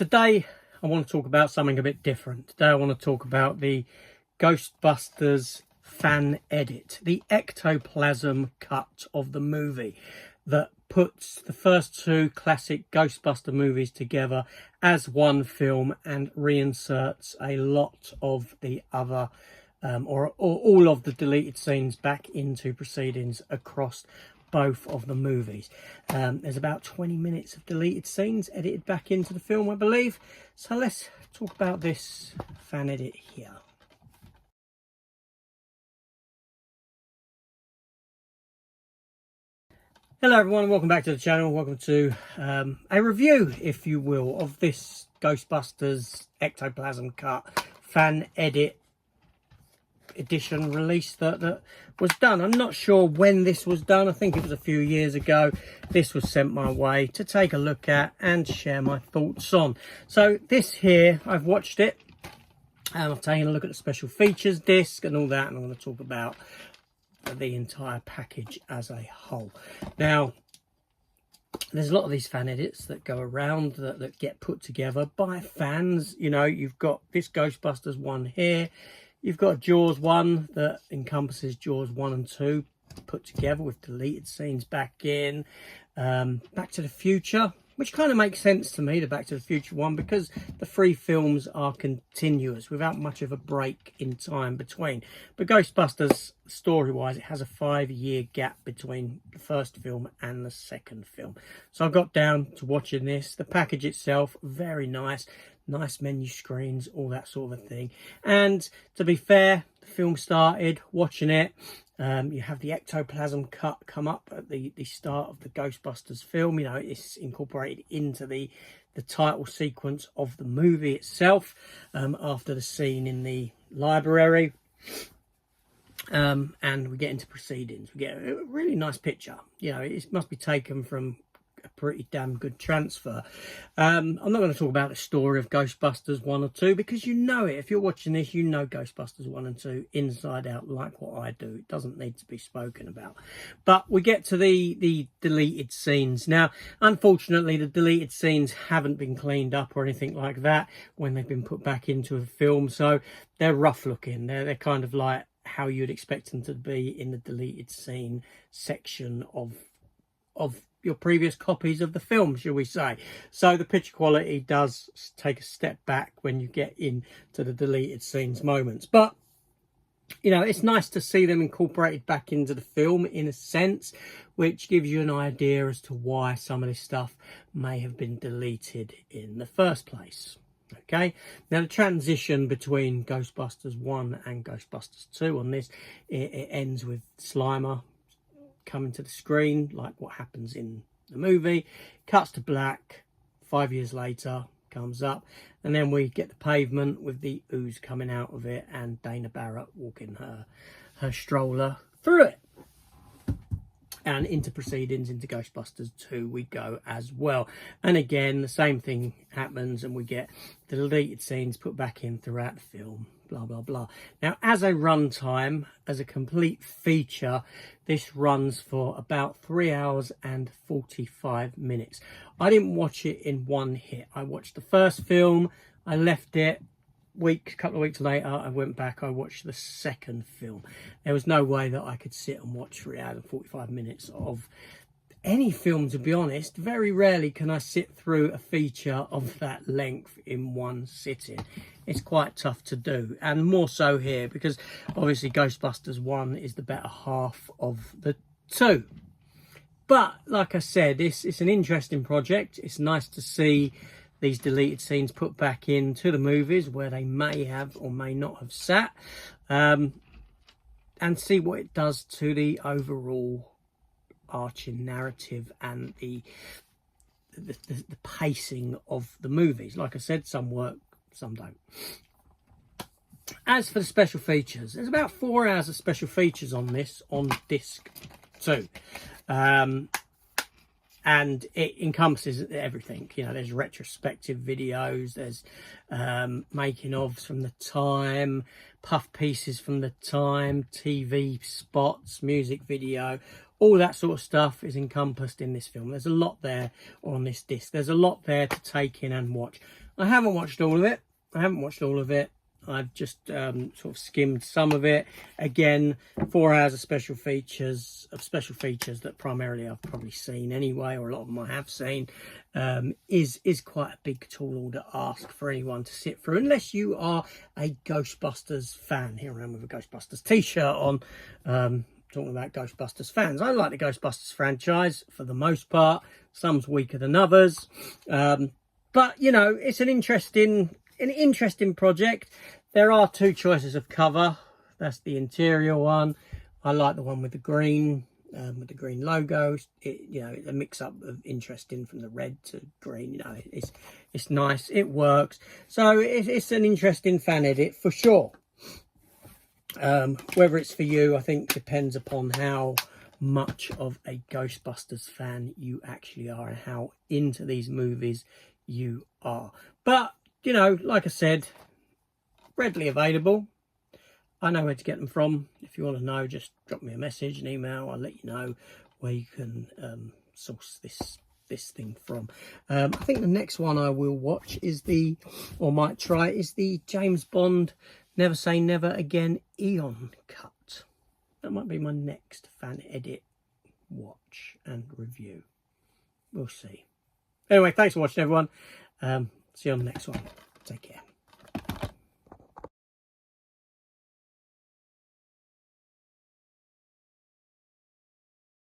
Today I want to talk about something a bit different. Today I want to talk about the Ghostbusters fan edit, the ectoplasm cut of the movie that puts the first two classic Ghostbuster movies together as one film and reinserts a lot of the other or all of the deleted scenes back into proceedings across both of the movies. There's about 20 minutes of deleted scenes edited back into the film, I believe. So let's talk about this fan edit here. Hello everyone, welcome back to the channel. Welcome to a review, if you will, of this Ghostbusters Ectoplasm Cut fan edit edition release that was done. I'm not sure when this was done. I think it was a few years ago. This was sent my way to take a look at and share my thoughts on. So this here, I've watched it and I've taken a look at the special features disc and all that, and I'm going to talk about the entire package as a whole. Now, there's a lot of these fan edits that go around that get put together by fans. You know, you've got this Ghostbusters one here. You've got Jaws 1 that encompasses Jaws 1 and 2 put together with deleted scenes back in. Back to the Future, which kind of makes sense to me, the Back to the Future one, because the three films are continuous without much of a break in time between. But Ghostbusters, story-wise, it has a 5-year gap between the first film and the second film. So I got down to watching this. The package itself, very nice. Nice menu screens, all that sort of thing. And to be fair, the film started, watching it. You have the ectoplasm cut come up at the start of the Ghostbusters film. You know, it's incorporated into the title sequence of the movie itself, after the scene in the library. And we get into proceedings. We get a really nice picture. You know, it must be taken from a pretty damn good transfer. I'm not going to talk about the story of Ghostbusters 1 or 2 because you know it. If you're watching this, you know Ghostbusters 1 and 2 inside out, like what I do. It doesn't need to be spoken about. But we get to the deleted scenes. Now, unfortunately, the deleted scenes haven't been cleaned up or anything like that when they've been put back into a film, so they're rough looking. They're kind of like how you'd expect them to be in the deleted scene section of your previous copies of the film, shall we say. So the picture quality does take a step back when you get into the deleted scenes moments. But, you know, it's nice to see them incorporated back into the film in a sense, which gives you an idea as to why some of this stuff may have been deleted in the first place. Okay, now the transition between Ghostbusters 1 and Ghostbusters 2 on this, it ends with Slimer coming to the screen like what happens in the movie, cuts to black, 5 years later comes up, and then we get the pavement with the ooze coming out of it and Dana Barrett walking her stroller through it. And into proceedings, into Ghostbusters 2 we go as well. And again, the same thing happens and we get the deleted scenes put back in throughout the film, blah, blah, blah. Now, as a runtime, as a complete feature, this runs for about 3 hours and 45 minutes. I didn't watch it in one hit. I watched the first film, I left it. A couple of weeks later, I went back, I watched the second film. There was no way that I could sit and watch 3 hours and 45 minutes of any film, to be honest. Very rarely can I sit through a feature of that length in one sitting. It's quite tough to do, and more so here because obviously Ghostbusters 1 is the better half of the two. But like I said, it's an interesting project. It's nice to see these deleted scenes put back into the movies where they may have or may not have sat, and see what it does to the overall arching narrative and the pacing of the movies. Like I said, some work, some don't. As for the special features, there's about 4 hours of special features on this on disc 2. And it encompasses everything. You know, there's retrospective videos, there's making ofs from the time, puff pieces from the time, TV spots, music video, all that sort of stuff is encompassed in this film. There's a lot there on this disc. There's a lot there to take in and watch. I haven't watched all of it. I've just sort of skimmed some of it. Again, 4 hours of special features that primarily I've probably seen anyway, or a lot of them I have seen, is quite a big tall order ask for anyone to sit through, unless you are a Ghostbusters fan. Here I am with a Ghostbusters t-shirt on, talking about Ghostbusters fans. I like the Ghostbusters franchise for the most part. Some's weaker than others, but you know, it's an interesting project. There are 2 choices of cover. That's the interior one. I like the one with the green logo. You know, a mix up of interesting from the red to green. You know, it's nice. It works. So it's an interesting fan edit for sure. Whether it's for you, I think depends upon how much of a Ghostbusters fan you actually are and how into these movies you are. But you know, like I said, readily available. I know where to get them from. If you want to know, just drop me a message, an email. I'll let you know where you can source this thing from. I think the next one I will watch is might try, is the James Bond Never Say Never Again Eon cut. That might be my next fan edit watch and review. We'll see. Anyway, thanks for watching, everyone. See you on the next one. Take care.